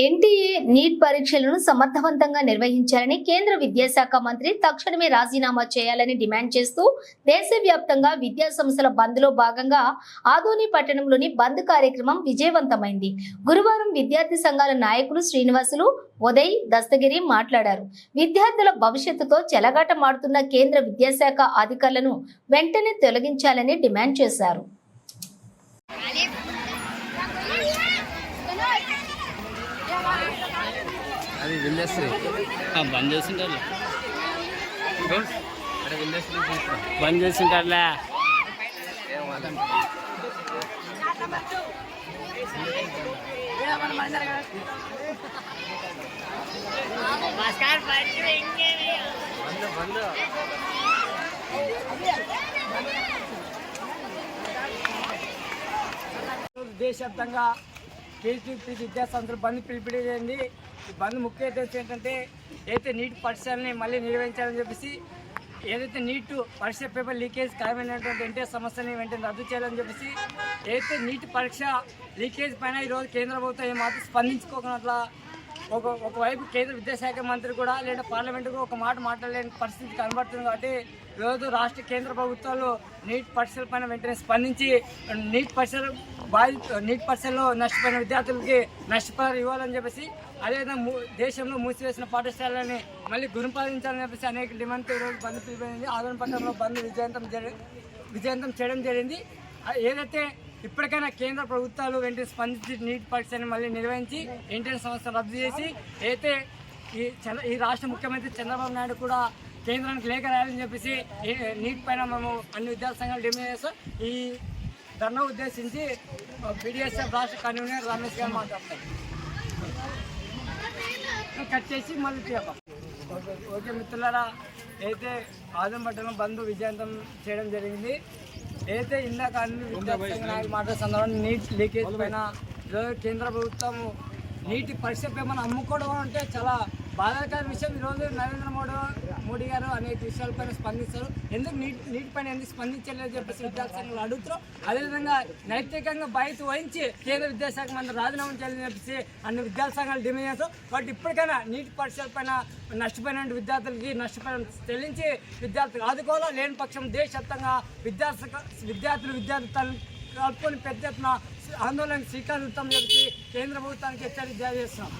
NTA neat పరీక్షలను సమర్థవంతంగా నిర్వహించాలని కేంద్ర విద్యాశాఖ మంత్రి తక్షణమే రాజీనామా చేయాలని డిమాండ్ చేస్తూ దేశవ్యాప్తంగా విద్యా సంస్థల బంద్లో భాగంగా ఆదోని పట్టణంలోని బంద్ కార్యక్రమం విజయవంతమైంది. గురువారం విద్యార్థి సంఘాల నాయకులు శ్రీనివాసులు, ఉదయ్, దస్తగిరి మాట్లాడారు. విద్యార్థుల భవిష్యత్తుతో చెలగాటమాడుతున్న కేంద్ర విద్యాశాఖ అధికారులను వెంటనే తొలగించాలని డిమాండ్ చేశారు. అది విండస్ట్రీ బంద్ చేసింటారు బంద్ చేసింటారులే. దేశవ్యాప్తంగా కేజీపీ విద్యా సంస్థలు బంద్ పిలిపిడింది. ఈ బంద్ ముఖ్య ఉద్దేశం ఏంటంటే ఏదైతే నీట్ పరీక్షల్ని మళ్ళీ నిర్వహించాలని చెప్పేసి, ఏదైతే నీట్ పరీక్ష పేపర్ లీకేజ్ ఖాయమైనటువంటి ఎన్టీఆర్ సమస్యని వెంటనే రద్దు చేయాలని చెప్పేసి, ఏదైతే నీట్ పరీక్ష లీకేజ్ పైన ఈరోజు కేంద్ర ప్రభుత్వం ఏమాత్రం స్పందించుకోకున్నట్లా ఒకవైపు కేంద్ర విద్యాశాఖ మంత్రి కూడా లేదా పార్లమెంటు కూడా ఒక మాట మాట్లాడలేని పరిస్థితి కనబడుతుంది. కాబట్టి ఈరోజు రాష్ట్ర కేంద్ర ప్రభుత్వాలు నీట్ పరీక్షల పైన వెంటనే స్పందించి నీట్ పరీక్షల్లో నష్టపోయిన విద్యార్థులకి నష్టపరిహారం ఇవ్వాలని చెప్పేసి, అదేవిధంగా దేశంలో మూసివేసిన పాఠశాలని మళ్ళీ గుణపాదించాలని చెప్పేసి అనేక డిమాండ్తో ఈరోజు బంద్ పిలిపించింది. ఆదరణ పట్టణంలో బంద్ విజయవంతం చేయడం జరిగింది. ఏదైతే ఇప్పటికైనా కేంద్ర ప్రభుత్వాలు వెంటనే స్పందించి నీట్ పరీక్షని మళ్ళీ నిర్వహించి ఎన్టీఆర్ సంస్థ రద్దు చేసి, అయితే ఈ రాష్ట్ర ముఖ్యమంత్రి చంద్రబాబు నాయుడు కూడా కేంద్రానికి లేఖ రాయాలని చెప్పేసి నీట్ పైన మేము అన్ని విద్యార్థి సంఘాలు డిమాండ్ చేస్తాం. ఈ ధర్నా ఉద్దేశించి బీడీఎస్ఎఫ్ రాష్ట్ర కన్వీనర్ రమేష్ గారు మాట్లాడతారు. కట్ చేసి మళ్ళీ తీయాలి. ఓకే మిత్రులారా, అయితే ఆదం పట్టణం బంద్ విజయవంతం చేయడం జరిగింది. అయితే ఇందాక అన్ని విద్యార్థి సంఘ నాయకులు మాట్లాడే సందర్భంగా నీట్ లీకేజ్ పైన ఈరోజు కేంద్ర ప్రభుత్వం నీటి పరీక్ష పేపర్ను అమ్ముకోవడం అంటే చాలా బాధాకర విషయం. ఈరోజు నరేంద్ర మోడీ గారు అనేక విషయాలపైన స్పందిస్తారు. ఎందుకు నీటి పైన ఎందుకు స్పందించలేదని చెప్పేసి విద్యార్థి సంఘాలు అడుగుతారు. అదేవిధంగా నైతికంగా బయట వహించి కేంద్ర విద్యాశాఖ మంత్రి రాజీనామా చేయాలని చెప్పేసి అన్ని విద్యార్థి సంఘాలు డిమాండ్ చేస్తారు. బట్ ఇప్పటికైనా నీటి పరీక్షల పైన నష్టపోయిన విద్యార్థులకి నష్టపరిహారం చెల్లించి విద్యార్థులు ఆదుకోవాలా. లేని పక్షం దేశవ్యాప్తంగా విద్యార్థులు కలుపుకొని పెద్ద ఎత్తున ఆందోళనకు శ్రీకారం చుట్టామని చెప్పి కేంద్ర ప్రభుత్వానికి హెచ్చరిక జారీ చేస్తున్నాం.